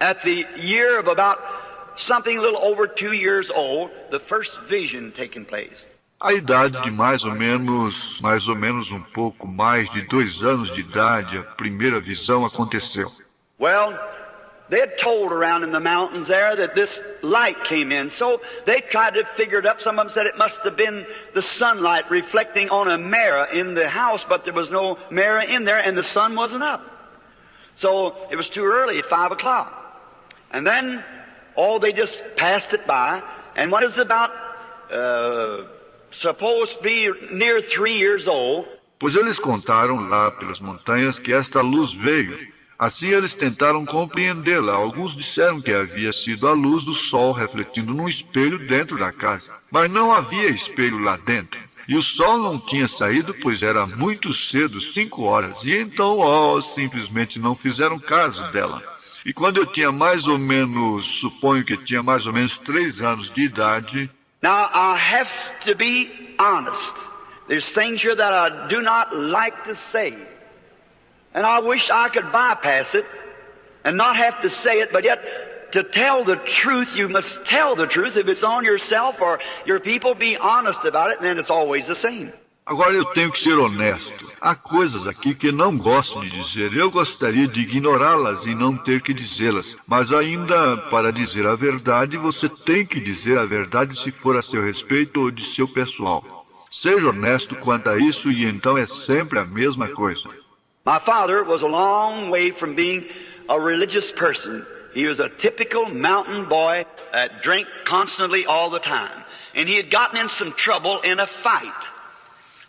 At the year of about something a little over 2 years old, the first vision taking place. A idade de mais ou menos um pouco mais de 2 anos de idade, a primeira visão aconteceu. Well, they had told around in the mountains there that this light came in, so they tried to figure it up. Some of them said it must have been the sunlight reflecting on a mirror in the house, but there was no mirror in there, and the sun wasn't up. So it was too early at 5 o'clock. And then, they just passed it by, and when it was about, supposed to be near 3 years old. Pois eles contaram lá pelas montanhas que esta luz veio. Assim eles tentaram compreendê-la. Alguns disseram que havia sido a luz do sol refletindo num espelho dentro da casa. Mas não havia espelho lá dentro. E o sol não tinha saído, pois era muito cedo, 5 horas. E então, simplesmente não fizeram caso dela. E quando eu tinha suponho que tinha mais ou menos 3 anos de idade. Now, I have to be honest. There's things here that I do not like to say. And I wish I could bypass it and not have to say it, but yet to tell the truth, you must tell the truth. If it's on yourself or your people, be honest about it, and then it's always the same. Agora eu tenho que ser honesto. Há coisas aqui que não gosto de dizer. Eu gostaria de ignorá-las e não ter que dizê-las. Mas ainda, para dizer a verdade, você tem que dizer a verdade se for a seu respeito ou de seu pessoal. Seja honesto quanto a isso e então é sempre a mesma coisa. My father was a long way from being a religious person. He was a typical mountain boy that drank constantly all the time. And he had gotten in some trouble in a fight.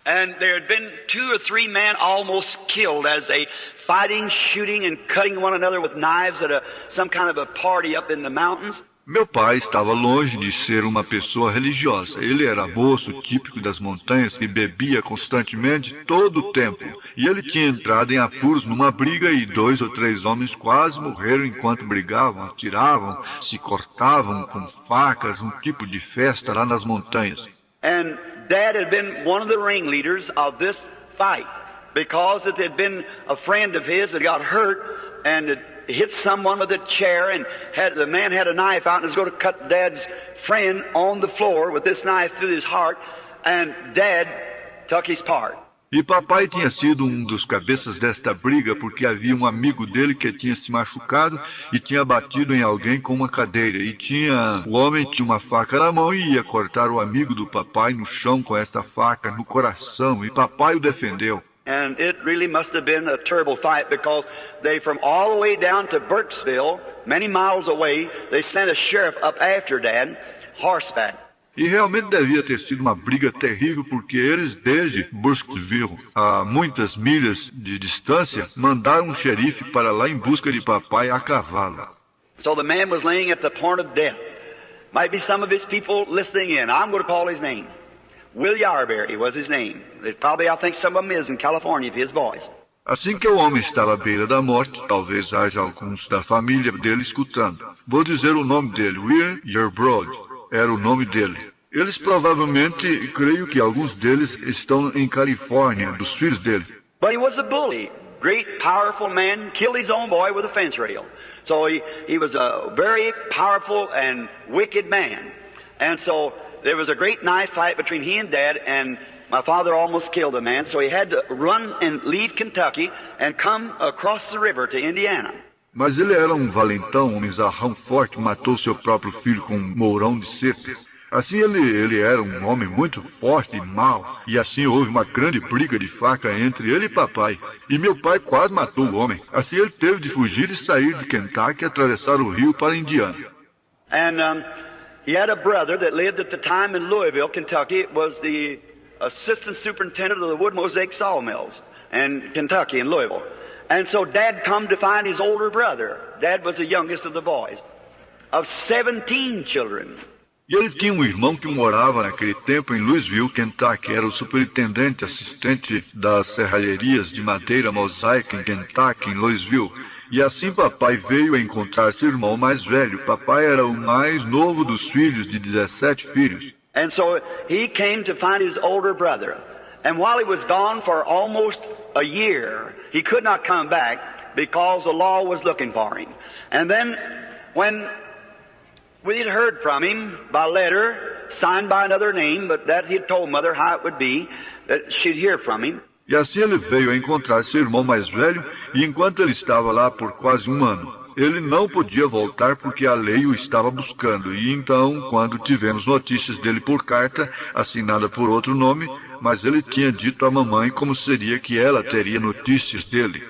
And there had been 2 or 3 men almost killed as they fighting, shooting, and cutting one another with knives at some kind of a party up in the mountains. Meu pai estava longe de ser uma pessoa religiosa. Ele era moço típico das montanhas que bebia constantemente todo o tempo. E ele tinha entrado em apuros numa briga e 2 ou 3 homens quase morreram enquanto brigavam, atiravam, se cortavam com facas, um tipo de festa lá nas montanhas. And Dad had been one of the ringleaders of this fight because it had been a friend of his that got hurt and it hit someone with a chair, and the man had a knife out and was going to cut Dad's friend on the floor with this knife through his heart, and Dad took his part. E papai tinha sido um dos cabeças desta briga porque havia um amigo dele que tinha se machucado e tinha batido em alguém com uma cadeira. E o homem tinha uma faca na mão e ia cortar o amigo do papai no chão com esta faca no coração, e papai o defendeu. And it really must have been a terrible fight because they, from all the way down to Burkesville, many miles away, they sent a sheriff up after Dad, horseback. E realmente devia ter sido uma briga terrível porque eles, desde Burkesville, a muitas milhas de distância, mandaram um xerife para lá em busca de papai a cavalo. So the man was laying at the point of death. Might be some of his people listening in. I'm going to call his name. Will Yarberry was his name. Probably, I think some of them is in California, his boys. Assim que o homem estava à beira da morte, talvez haja alguns da família dele escutando. Vou dizer o nome dele, Will Yarberry, era o nome dele. Eles provavelmente, creio que alguns deles estão em Califórnia, dos filhos dele. But he was a bully, great, powerful man, killed his own boy with a fence rail. So he was a very powerful and wicked man. And so there was a great knife fight between he and Dad, and my father almost killed the man, so he had to run and leave Kentucky and come across the river to Indiana. Mas ele era um valentão, um mizarrão forte, matou seu próprio filho com um mourão de cepa. Assim ele era um homem muito forte e mau, e assim houve uma grande briga de faca entre ele e papai. E meu pai quase matou o homem. Assim ele teve de fugir e sair de Kentucky e atravessar o rio para Indiana. And he had a brother that lived at the time in Louisville, Kentucky. It was the assistant superintendent of the wood mosaic sawmills in Kentucky, in Louisville. And so Dad come to find his older brother. Dad was the youngest of the boys, of 17 children. E ele tinha um irmão que morava naquele tempo em Louisville, Kentucky. Era o superintendente assistente das serralherias de madeira mosaica em Kentucky, em Louisville. E assim papai veio a encontrar seu irmão mais velho. Papai era o mais novo dos filhos, de 17 filhos. And so he came to find his older brother. And while he was gone for almost a year, he could not come back because the law was looking for him. And then when we had heard from him by letter, signed by another name, but that he had told Mother how it would be, that she'd hear from him. E assim ele veio a encontrar seu irmão mais velho, e enquanto ele estava lá por quase um ano, ele não podia voltar porque a lei o estava buscando. E então, quando tivemos notícias dele por carta, assinada por outro nome, mas ele tinha dito à mamãe como seria que ela teria notícias dele.